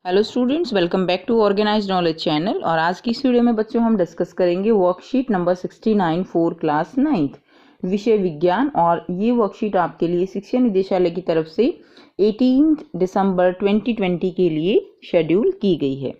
Hello students, welcome back to organised knowledge channel. और आज की इस वीडियो में बच्चों हम डिस्कस करेंगे worksheet number 69 for class 9th विषय विज्ञान। और ये वर्कशीट आपके लिए शिक्षा निदेशालय की तरफ से 18 दिसंबर 2020 के लिए शेड्यूल की गई है।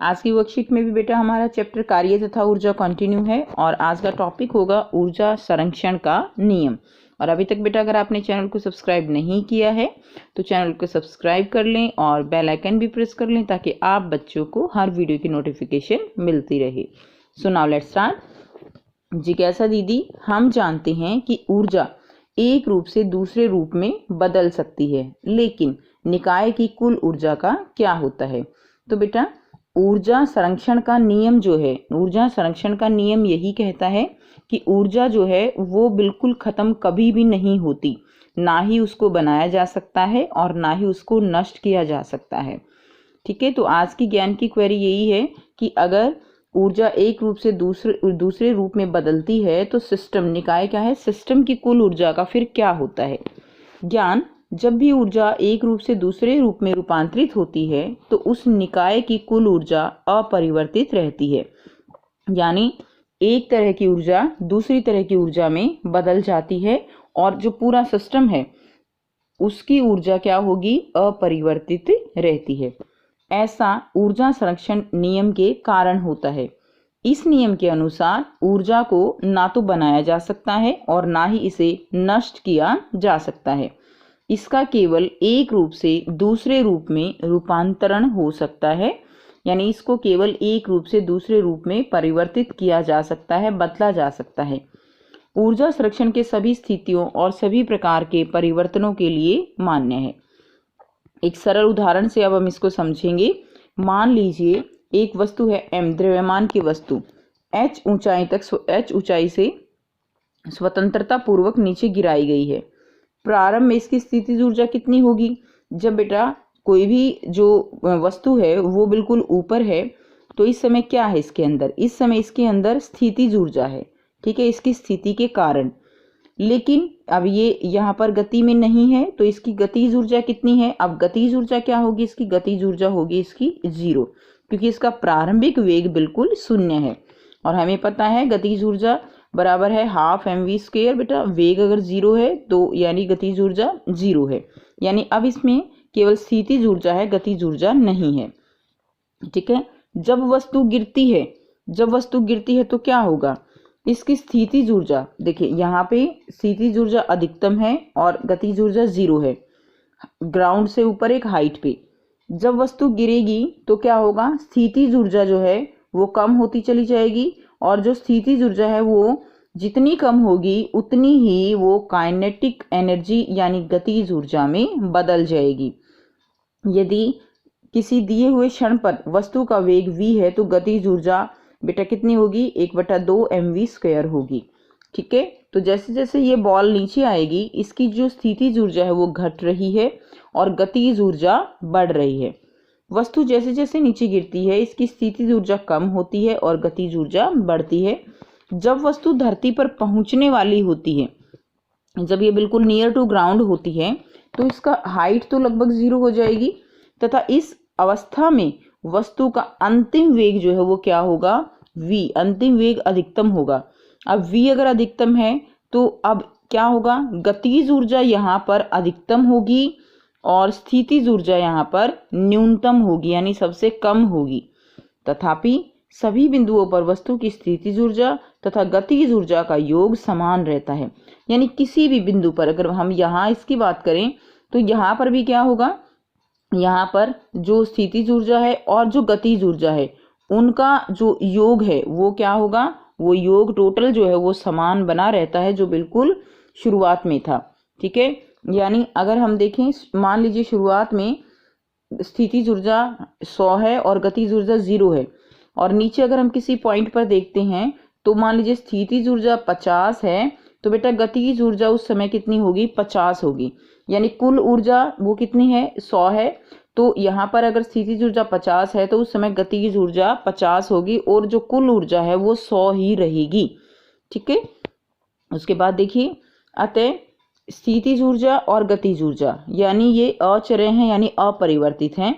आज की वर्कशीट में भी बेटा हमारा चैप्टर कार्य तथा ऊर्जा कंटिन्यू है और आज का टॉपिक होगा ऊर्जा संरक्षण का नियम। और अभी तक बेटा अगर आपने चैनल को सब्सक्राइब नहीं किया है तो चैनल को सब्सक्राइब कर लें और बेल आइकन भी प्रेस कर लें ताकि आप बच्चों को हर वीडियो की नोटिफिकेशन मिलती रहे। So now let's start. जी कैसा दीदी, हम जानते हैं कि ऊर्जा एक रूप से दूसरे रूप में बदल सकती है, लेकिन निकाय की कुल ऊर्जा का क्या होता है? तो बेटा ऊर्जा संरक्षण का नियम जो है, ऊर्जा संरक्षण का नियम यही कहता है कि ऊर्जा जो है वो बिल्कुल खत्म कभी भी नहीं होती, ना ही उसको बनाया जा सकता है और ना ही उसको नष्ट किया जा सकता है। ठीक है, तो आज की ज्ञान की क्वेरी यही है कि अगर ऊर्जा एक रूप से दूसरे रूप में बदलती है तो सिस्टम, निकाय क्या है, सिस्टम की कुल ऊर्जा का फिर क्या होता है? ज्ञान, जब भी ऊर्जा एक रूप से दूसरे रूप में रूपांतरित होती है तो उस निकाय की कुल ऊर्जा अपरिवर्तित रहती है, यानी एक तरह की ऊर्जा दूसरी तरह की ऊर्जा में बदल जाती है और जो पूरा सिस्टम है उसकी ऊर्जा क्या होगी, अपरिवर्तित रहती है। ऐसा ऊर्जा संरक्षण नियम के कारण होता है। इस नियम के अनुसार ऊर्जा को ना तो बनाया जा सकता है और ना ही इसे नष्ट किया जा सकता है। इसका केवल एक रूप से दूसरे रूप में रूपांतरण हो सकता है, यानी इसको केवल एक रूप से दूसरे रूप में परिवर्तित किया जा सकता है, बदला जा सकता है। ऊर्जा संरक्षण के सभी स्थितियों और सभी प्रकार के परिवर्तनों के लिए मान्य है। एक सरल उदाहरण से अब हम इसको समझेंगे। मान लीजिए एक वस्तु है m, द्रव्यमान की वस्तु h ऊंचाई से स्वतंत्रता पूर्वक नीचे गिराई गई है। प्रारंभ में इसकी स्थितिज ऊर्जा कितनी होगी? जब बेटा कोई भी जो वस्तु है वो बिल्कुल ऊपर है तो इस समय क्या है इसके अंदर? इस समय इसके अंदर स्थितिज ऊर्जा है, ठीक है, इसकी स्थिति के कारण। लेकिन अब ये यहाँ पर गति में नहीं है तो इसकी गतिज ऊर्जा कितनी है? अब गतिज ऊर्जा क्या होगी? इसकी गतिज ऊर्जा होगी इसकी 0, क्योंकि इसका प्रारंभिक वेग बिल्कुल शून्य है। और हमें पता है गतिज ऊर्जा बराबर है हाफ mv²। बेटा वेग अगर 0 है तो यानी गतिज ऊर्जा 0 है, यानी अब इसमें केवल स्थितिज ऊर्जा है, गतिज ऊर्जा नहीं है। ठीक है, जब वस्तु गिरती है तो क्या होगा? इसकी स्थितिज ऊर्जा, देखिए यहाँ पे स्थितिज ऊर्जा अधिकतम है और गतिज ऊर्जा 0 है, ग्राउंड से ऊपर एक हाइट पे। जब वस्तु गिरेगी तो क्या होगा? स्थितिज ऊर्जा जो है वो कम होती चली जाएगी और जो स्थितिज ऊर्जा है वो जितनी कम होगी उतनी ही वो काइनेटिक एनर्जी यानी गतिज ऊर्जा में बदल जाएगी। यदि किसी दिए हुए क्षण पर वस्तु का वेग v है तो गतिज ऊर्जा बेटा कितनी होगी? 1/2 mv² होगी। ठीक है, तो जैसे जैसे ये बॉल नीचे आएगी इसकी जो स्थितिज ऊर्जा है वो घट रही है और गतिज ऊर्जा बढ़ रही है। वस्तु जैसे जैसे नीचे गिरती है इसकी स्थितिज ऊर्जा कम होती है और गतिज ऊर्जा बढ़ती है। जब वस्तु धरती पर पहुंचने वाली होती है, जब ये बिल्कुल नियर टू ग्राउंड होती है तो इसका हाइट तो लगभग 0 हो जाएगी तथा इस अवस्था में वस्तु का अंतिम वेग जो है वो क्या होगा? v, अंतिम वेग अधिकतम होगा। अब v अगर अधिकतम है तो अब क्या होगा? गतिज ऊर्जा यहाँ पर अधिकतम होगी और स्थितिज ऊर्जा यहाँ पर न्यूनतम होगी, यानी सबसे कम होगी। तथापि सभी बिंदुओं पर वस्तु की स्थितिज ऊर्जा तथा गतिज ऊर्जा का योग समान रहता है, यानी किसी भी बिंदु पर अगर हम यहाँ इसकी बात करें तो यहाँ पर भी क्या होगा? यहाँ पर जो स्थितिज ऊर्जा है और जो गतिज ऊर्जा है उनका जो योग है वो क्या होगा? वो योग टोटल जो है वो समान बना रहता है जो बिल्कुल शुरुआत में था। ठीक है, यानी अगर हम देखें, मान लीजिए शुरुआत में स्थितिज ऊर्जा 100 है और गतिज ऊर्जा 0 है और नीचे अगर हम किसी पॉइंट पर देखते हैं तो मान लीजिए स्थितिज ऊर्जा 50 है तो बेटा गतिज ऊर्जा उस समय कितनी होगी? 50 होगी, यानी कुल ऊर्जा वो कितनी है? 100 है। तो यहाँ पर अगर स्थितिज ऊर्जा 50 है तो उस समय गतिज ऊर्जा 50 होगी और जो कुल ऊर्जा है वो 100 ही रहेगी। ठीक है, उसके बाद देखिए, अतः स्थितिज ऊर्जा और गतिज ऊर्जा यानी ये अचर हैं, यानी अपरिवर्तित हैं।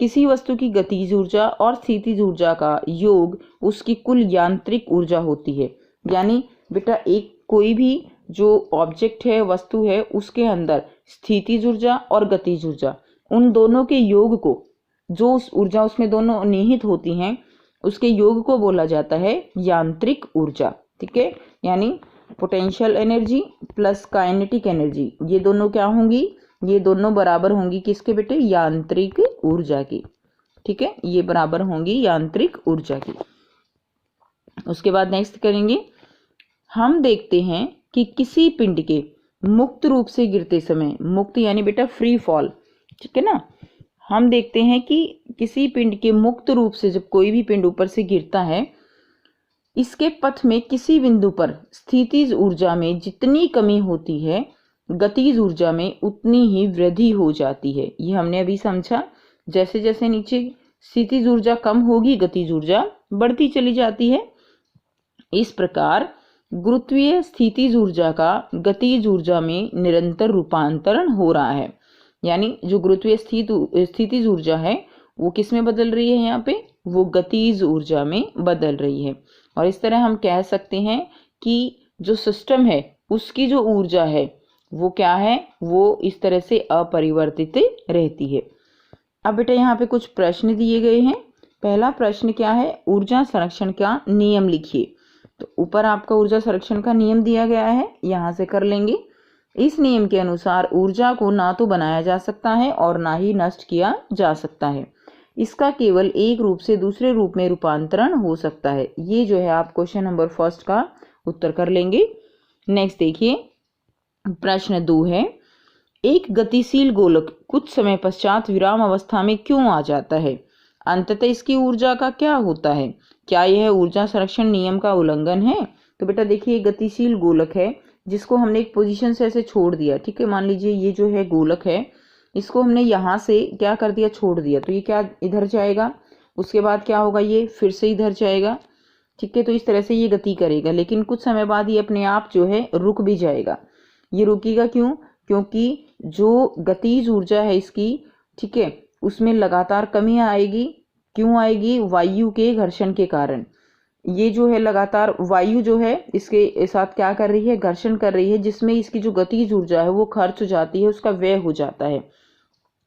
किसी वस्तु की गतिज ऊर्जा और स्थितिज ऊर्जा का योग उसकी कुल यांत्रिक ऊर्जा होती है। यानी बेटा एक कोई भी जो ऑब्जेक्ट है, वस्तु है, उसके अंदर स्थितिज ऊर्जा और गतिज ऊर्जा, उन दोनों के योग को, जो ऊर्जा उसमें दोनों निहित होती हैं, उसके योग को बोला जाता है यांत्रिक ऊर्जा। ठीक है, यानी potential energy plus kinetic energy, ये दोनों क्या होंगी, ये दोनों बराबर होंगी किसके बेटे, यांत्रिक ऊर्जा की। ठीक है, ये बराबर होंगी यांत्रिक ऊर्जा की। उसके बाद नेक्स्ट करेंगे, हम देखते हैं कि किसी पिंड के मुक्त रूप से गिरते समय, मुक्त यानी बेटा फ्री फॉल, ठीक है ना, हम देखते हैं कि किसी पिंड के मुक्त रूप से जब कोई भी पिंड ऊपर से गिरता है, इसके पथ में किसी बिंदु पर स्थितिज ऊर्जा में जितनी कमी होती है, गतिज ऊर्जा में उतनी ही वृद्धि हो जाती है। ये हमने अभी समझा। जैसे जैसे नीचे स्थितिज ऊर्जा कम होगी, गतिज ऊर्जा बढ़ती चली जाती है। इस प्रकार गुरुत्वीय स्थितिज ऊर्जा का गतिज ऊर्जा में निरंतर रूपांतरण हो रहा है। यानी जो गुरुत्वीय स्थितिज ऊर्जा है वो किस में बदल रही है, यहाँ पे वो गतिज ऊर्जा में बदल रही है। और इस तरह हम कह सकते हैं कि जो सिस्टम है उसकी जो ऊर्जा है वो क्या है, वो इस तरह से अपरिवर्तित रहती है। अब बेटा यहाँ पे कुछ प्रश्न दिए गए हैं। पहला प्रश्न क्या है, ऊर्जा संरक्षण का नियम लिखिए। तो ऊपर आपका ऊर्जा संरक्षण का नियम दिया गया है, यहाँ से कर लेंगे। इस नियम के अनुसार ऊर्जा को ना तो बनाया जा सकता है और ना ही नष्ट किया जा सकता है। इसका केवल एक रूप से दूसरे रूप में रूपांतरण हो सकता है। ये जो है आप क्वेश्चन नंबर फर्स्ट का उत्तर कर लेंगे। नेक्स्ट देखिए, प्रश्न 2 है, एक गतिशील गोलक कुछ समय पश्चात विराम अवस्था में क्यों आ जाता है? अंततः इसकी ऊर्जा का क्या होता है? क्या यह ऊर्जा संरक्षण नियम का उल्लंघन है? तो बेटा देखिए, गतिशील गोलक है जिसको हमने एक पोजीशन से ऐसे छोड़ दिया। ठीक है, मान लीजिए ये जो है गोलक है, इसको हमने यहाँ से क्या कर दिया, छोड़ दिया, तो ये क्या इधर जाएगा, उसके बाद क्या होगा, ये फिर से इधर जाएगा। ठीक है, तो इस तरह से ये गति करेगा, लेकिन कुछ समय बाद ये अपने आप जो है रुक भी जाएगा। ये रुकेगा क्यों? क्योंकि जो गतिज ऊर्जा है इसकी, ठीक है, उसमें लगातार कमी आएगी। क्यों आएगी? वायु के घर्षण के कारण। ये जो है लगातार वायु जो है इसके साथ क्या कर रही है, घर्षण कर रही है, जिसमें इसकी जो गतिज ऊर्जा है वो खर्च हो जाती है, उसका व्यय हो जाता है।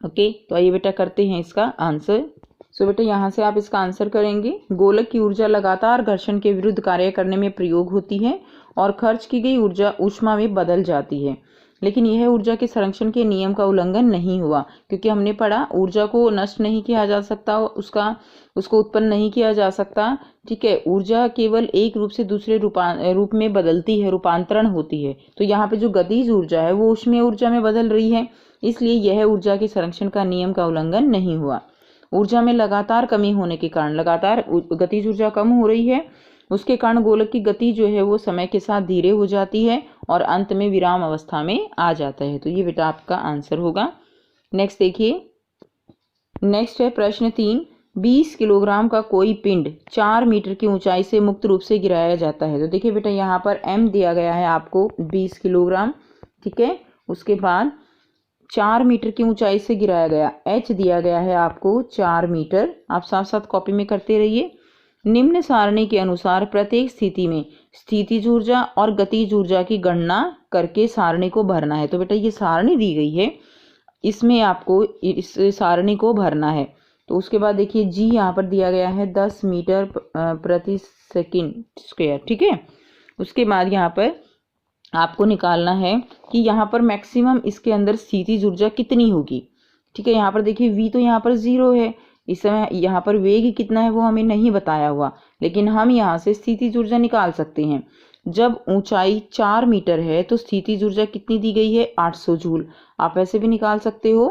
ओके, तो आइए बेटा करते हैं इसका आंसर। सो बेटा यहाँ से आप इसका आंसर करेंगे। गोलक की ऊर्जा लगातार घर्षण के विरुद्ध कार्य करने में प्रयोग होती है और खर्च की गई ऊर्जा ऊष्मा में बदल जाती है, लेकिन यह ऊर्जा के संरक्षण के नियम का उल्लंघन नहीं हुआ, क्योंकि हमने पढ़ा ऊर्जा को नष्ट नहीं किया जा सकता, उसको उत्पन्न नहीं किया जा सकता। ठीक है, ऊर्जा केवल एक रूप से दूसरे रूप में बदलती है, रूपांतरण होती है। तो यहाँ पे जो गतिज ऊर्जा है वो ऊष्मीय ऊर्जा में बदल रही है, इसलिए यह ऊर्जा के संरक्षण का नियम का उल्लंघन नहीं हुआ। ऊर्जा में लगातार कमी होने के कारण, लगातार गतिज ऊर्जा कम हो रही है, उसके कारण गोलक की गति जो है वो समय के साथ धीरे हो जाती है और अंत में विराम अवस्था में आ जाता है। तो ये बेटा आपका आंसर होगा। नेक्स्ट देखिए, नेक्स्ट है प्रश्न 3, 20 किलोग्राम का कोई पिंड 4 मीटर की ऊंचाई से मुक्त रूप से गिराया जाता है। तो देखिए बेटा यहाँ पर m दिया गया है आपको 20 किलोग्राम, ठीक है, उसके बाद 4 मीटर की ऊंचाई से गिराया गया, h दिया गया है आपको 4 मीटर। आप साथ साथ कॉपी में करते रहिए। निम्न सारणी के अनुसार प्रत्येक स्थिति में स्थितिज ऊर्जा और गतिज ऊर्जा की गणना करके सारणी को भरना है। तो बेटा ये सारणी दी गई है, इसमें आपको इस सारणी को भरना है। तो उसके बाद देखिए जी यहाँ पर दिया गया है 10 मीटर प्रति सेकंड स्क्वायर, ठीक है। उसके बाद यहाँ पर आपको निकालना है कि यहाँ पर मैक्सिमम इसके अंदर स्थितिज ऊर्जा कितनी होगी, ठीक है। यहाँ पर देखिए v तो यहाँ पर 0 है, इस समय यहाँ पर वेग कितना है वो हमें नहीं बताया हुआ, लेकिन हम यहाँ से स्थितिज ऊर्जा निकाल सकते हैं। जब ऊंचाई 4 मीटर है तो स्थितिज ऊर्जा कितनी दी गई है, 800 जूल। आप ऐसे भी निकाल सकते हो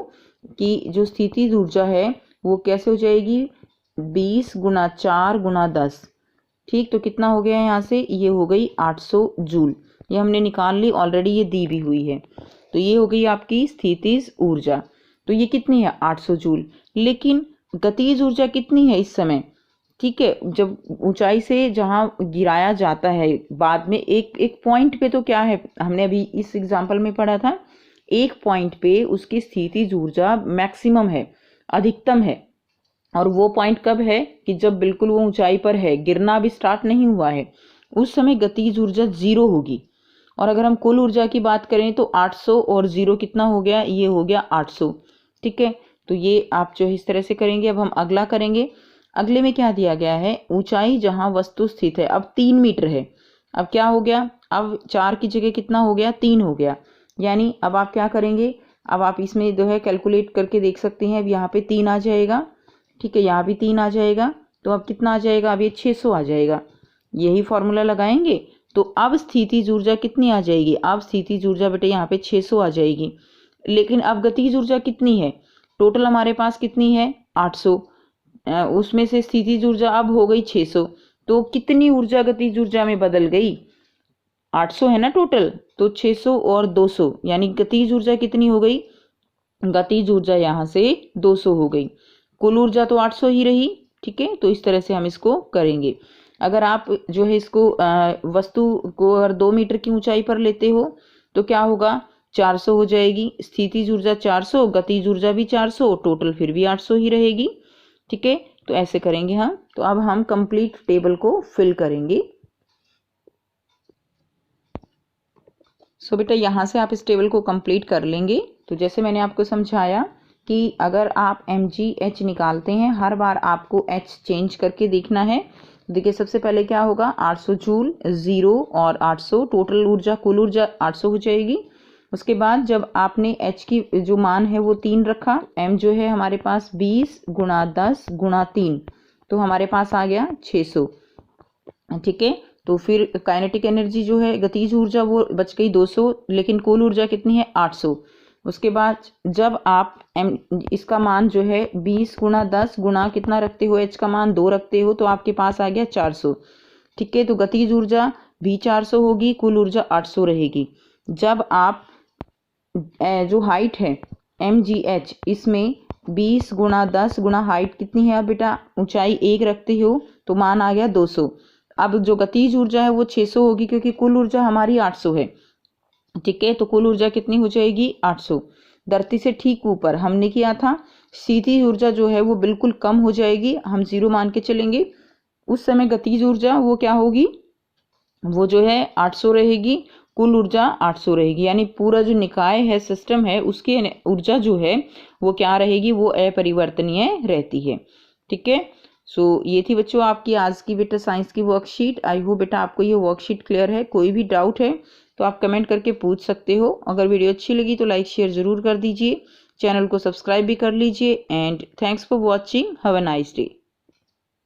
कि जो स्थितिज ऊर्जा है वो कैसे हो जाएगी, 20 गुना 4 गुना 10, ठीक। तो कितना हो गया यहाँ से, ये हो गई 800 जूल। ये हमने निकाल ली, ऑलरेडी ये दी भी हुई है। तो ये हो गई आपकी स्थितिज ऊर्जा। तो ये कितनी है, 800 जूल। लेकिन गतिज ऊर्जा कितनी है इस समय, ठीक है। जब ऊंचाई से जहाँ गिराया जाता है, बाद में एक पॉइंट पे तो क्या है, हमने अभी इस एग्जांपल में पढ़ा था, एक पॉइंट पे उसकी स्थितिज ऊर्जा मैक्सिमम है, अधिकतम है, और वो पॉइंट कब है कि जब बिल्कुल वो ऊंचाई पर है, गिरना अभी स्टार्ट नहीं हुआ है, उस समय गतिज ऊर्जा 0 होगी। और अगर हम कुल ऊर्जा की बात करें तो 800 और 0 कितना हो गया, ये हो गया 800। ठीक है, तो ये आप जो है इस तरह से करेंगे। अब हम अगला करेंगे। अगले में क्या दिया गया है, ऊंचाई जहां वस्तु स्थित है, अब 3 मीटर है। अब क्या हो गया, अब 4 की जगह कितना हो गया, 3 हो गया। यानी अब आप क्या करेंगे, अब आप इसमें जो है कैलकुलेट करके देख सकते हैं। अब यहाँ पे 3 आ जाएगा, ठीक है, यहाँ भी 3 आ जाएगा, तो अब कितना आ जाएगा, अब ये 600 आ जाएगा। यही फॉर्मूला लगाएंगे तो अब स्थितिज ऊर्जा कितनी आ जाएगी, अब स्थितिज ऊर्जा बेटे यहाँ पे 600 आ जाएगी। लेकिन अब गतिज ऊर्जा कितनी है, टोटल हमारे पास कितनी है 800, उसमें से स्थितिज ऊर्जा अब हो गई 600। तो कितनी ऊर्जा गतिज ऊर्जा में बदल गई, 800 है ना टोटल, तो 600 और 200, यानी गतिज ऊर्जा कितनी हो गई, गतिज ऊर्जा यहाँ से 200 हो गई। कुल ऊर्जा तो 800 ही रही। ठीक है, तो इस तरह से हम इसको करेंगे। अगर आप जो है इसको वस्तु को अगर 2 मीटर की ऊंचाई पर लेते हो तो क्या होगा, 400 हो जाएगी। स्थितिज ऊर्जा 400, गतिज ऊर्जा भी 400, टोटल फिर भी 800 ही रहेगी। ठीक है, तो ऐसे करेंगे हम। तो अब हम कंप्लीट टेबल को फिल करेंगे। सो बेटा यहाँ से आप इस टेबल को कंप्लीट कर लेंगे। तो जैसे मैंने आपको समझाया कि अगर आप mgh निकालते हैं, हर बार आपको h चेंज करके देखना है। देखिए सबसे पहले क्या होगा, 800 जूल, 0 और 800, टोटल ऊर्जा कुल ऊर्जा 800 हो जाएगी। उसके बाद जब आपने h की जो मान है वो 3 रखा, m जो है हमारे पास 20 गुणा 10 गुणा 3, तो हमारे पास आ गया 600। ठीक है, तो फिर काइनेटिक एनर्जी जो है गतिज ऊर्जा वो बच गई 200, लेकिन कुल ऊर्जा कितनी है 800। उसके बाद जब आप इसका मान जो है 20 गुणा 10 गुणा कितना रखते हो, h का मान 2 रखते हो, तो आपके पास आ गया 400। ठीक है, तो गतिज ऊर्जा भी 400 होगी, कुल ऊर्जा 800 रहेगी। जब आप जो हाइट है mgh, इसमें 20 गुणा 10 गुणा हाइट कितनी है, अब बेटा ऊंचाई 1 रखते हो तो मान आ गया 200। अब जो गतिज ऊर्जा है वो 600 होगी, क्योंकि कुल ऊर्जा हमारी 800 है। ठीक है, तो कुल ऊर्जा कितनी हो जाएगी 800। धरती से ठीक ऊपर हमने किया था, स्थितिज ऊर्जा जो है वो बिल्कुल कम हो जाएगी, हम 0 मान के चलेंगे। उस समय गतिज ऊर्जा वो क्या होगी, वो जो है 800 रहेगी, कुल ऊर्जा 800 रहेगी। यानी पूरा जो निकाय है, सिस्टम है, उसकी ऊर्जा जो है वो क्या रहेगी, वो अपरिवर्तनीय रहती है। ठीक है, सो ये थी बच्चों आपकी आज की बेटा साइंस की वर्कशीट। आई होप बेटा आपको ये वर्कशीट क्लियर है। कोई भी डाउट है तो आप कमेंट करके पूछ सकते हो। अगर वीडियो अच्छी लगी तो लाइक शेयर ज़रूर कर दीजिए, चैनल को सब्सक्राइब भी कर लीजिए। And thanks for watching, have a nice day.